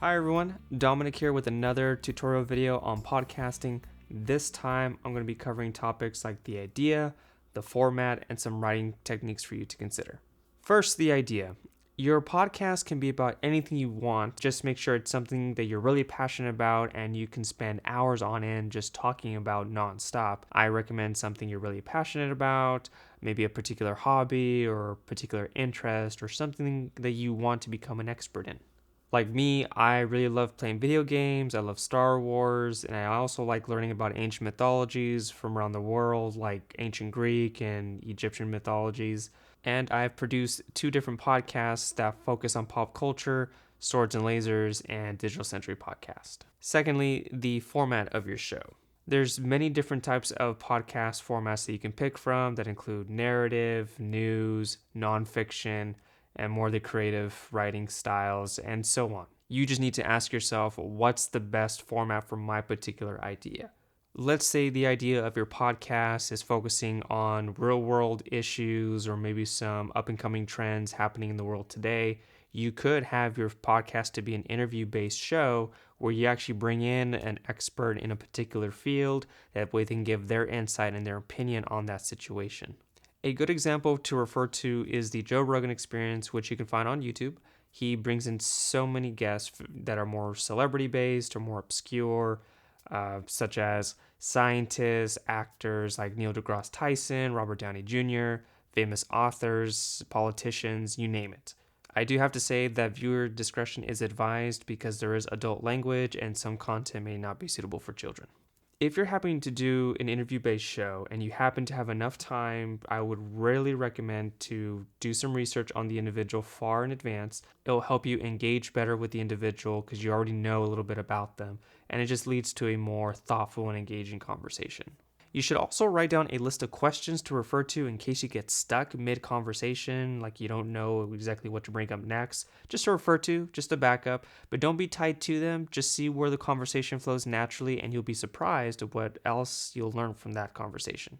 Hi everyone, Dominic here with another tutorial video on podcasting. This time I'm going to be covering topics like the idea, the format, and some writing techniques for you to consider. First, the idea. Your podcast can be about anything you want. Just make sure it's something that you're really passionate about and you can spend hours on end just talking about nonstop. I recommend something you're really passionate about, maybe a particular hobby or a particular interest or something that you want to become an expert in. Like me, I really love playing video games, I love Star Wars, and I also like learning about ancient mythologies from around the world, like ancient Greek and Egyptian mythologies. And I've produced 2 different podcasts that focus on pop culture, swords and lasers, and digital century podcast. Secondly, the format of your show. There's many different types of podcast formats that you can pick from that include narrative, news, nonfiction, and more the creative writing styles, and so on. You just need to ask yourself, what's the best format for my particular idea? Let's say the idea of your podcast is focusing on real world issues or maybe some up and coming trends happening in the world today. You could have your podcast to be an interview based show where you actually bring in an expert in a particular field. That way they can give their insight and their opinion on that situation. A good example to refer to is the Joe Rogan Experience, which you can find on YouTube. He brings in so many guests that are more celebrity-based or more obscure, such as scientists, actors like Neil deGrasse Tyson, Robert Downey Jr., famous authors, politicians, you name it. I do have to say that viewer discretion is advised because there is adult language and some content may not be suitable for children. If you're happening to do an interview-based show and you happen to have enough time, I would really recommend to do some research on the individual far in advance. It'll help you engage better with the individual because you already know a little bit about them, and it just leads to a more thoughtful and engaging conversation. You should also write down a list of questions to refer to in case you get stuck mid-conversation, like you don't know exactly what to bring up next. Just to refer to, just to back up, but don't be tied to them. Just see where the conversation flows naturally and you'll be surprised at what else you'll learn from that conversation.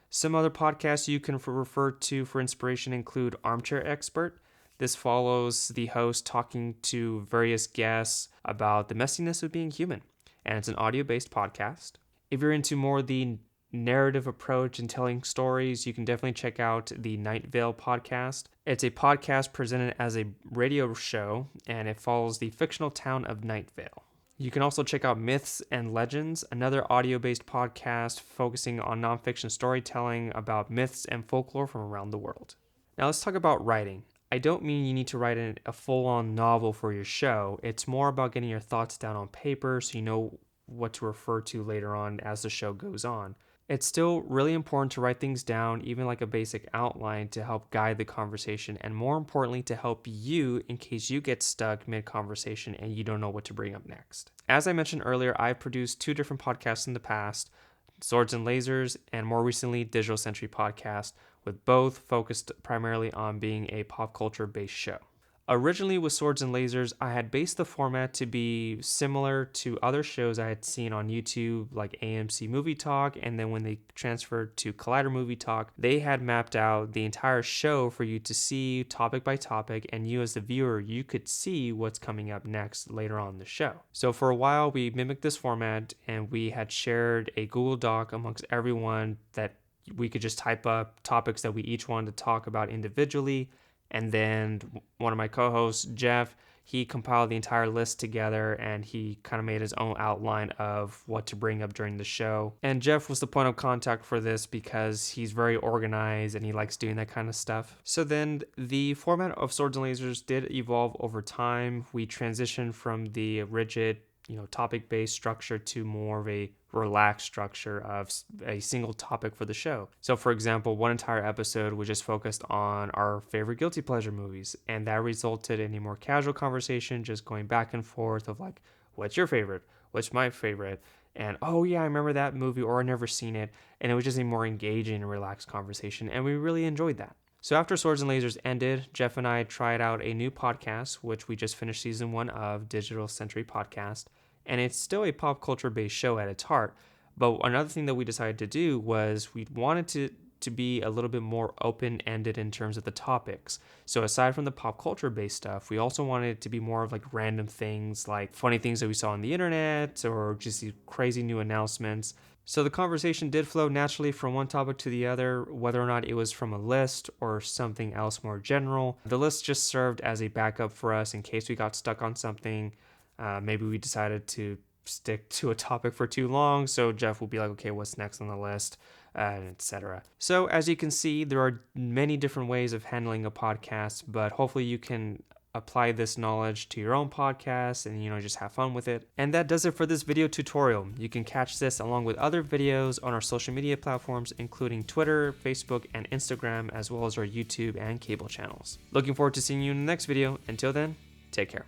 Some other podcasts you can refer to for inspiration include Armchair Expert. This follows the host talking to various guests about the messiness of being human, and it's an audio-based podcast. If you're into more the narrative approach and telling stories, you can definitely check out the Night Vale podcast. It's a podcast presented as a radio show, and it follows the fictional town of Night Vale. You can also check out Myths and Legends, another audio-based podcast focusing on nonfiction storytelling about myths and folklore from around the world. Now let's talk about writing. I don't mean you need to write a full-on novel for your show. It's more about getting your thoughts down on paper so you know what to refer to later on as the show goes on. It's still really important to write things down, even like a basic outline, to help guide the conversation and more importantly to help you in case you get stuck mid-conversation and you don't know what to bring up next. As I mentioned earlier, I've produced 2 different podcasts in the past, Swords and Lasers and more recently Digital Century Podcast, with both focused primarily on being a pop culture based show. Originally with Swords and Lasers, I had based the format to be similar to other shows I had seen on YouTube, like AMC Movie Talk, and then when they transferred to Collider Movie Talk, they had mapped out the entire show for you to see topic by topic, and you as the viewer, you could see what's coming up next later on in the show. So for a while, we mimicked this format, and we had shared a Google Doc amongst everyone that we could just type up topics that we each wanted to talk about individually. And then one of my co-hosts, Jeff, he compiled the entire list together and he kind of made his own outline of what to bring up during the show. And Jeff was the point of contact for this because he's very organized and he likes doing that kind of stuff. So then the format of Swords and Lasers did evolve over time. We transitioned from the rigid, topic-based structure to more of a relaxed structure of a single topic for the show. So for example, one entire episode was just focused on our favorite guilty pleasure movies, and that resulted in a more casual conversation, just going back and forth of like, what's your favorite? What's my favorite? And oh yeah, I remember that movie, or I never seen it. And it was just a more engaging and relaxed conversation, and we really enjoyed that. So after Swords and Lasers ended, Jeff and I tried out a new podcast, which we just finished season 1 of, Digital Century Podcast. And it's still a pop culture based show at its heart. But another thing that we decided to do was we wanted to to be a little bit more open-ended in terms of the topics. So aside from the pop culture based stuff, we also wanted it to be more of like random things, like funny things that we saw on the internet or just these crazy new announcements. So the conversation did flow naturally from one topic to the other, whether or not it was from a list or something else more general. The list just served as a backup for us in case we got stuck on something. Maybe we decided to stick to a topic for too long, so Jeff will be like, okay, what's next on the list, etc. So as you can see, there are many different ways of handling a podcast, but hopefully you can apply this knowledge to your own podcast and just have fun with it. And that does it for this video tutorial. You can catch this along with other videos on our social media platforms, including Twitter, Facebook, and Instagram, as well as our YouTube and cable channels. Looking forward to seeing you in the next video. Until then, take care.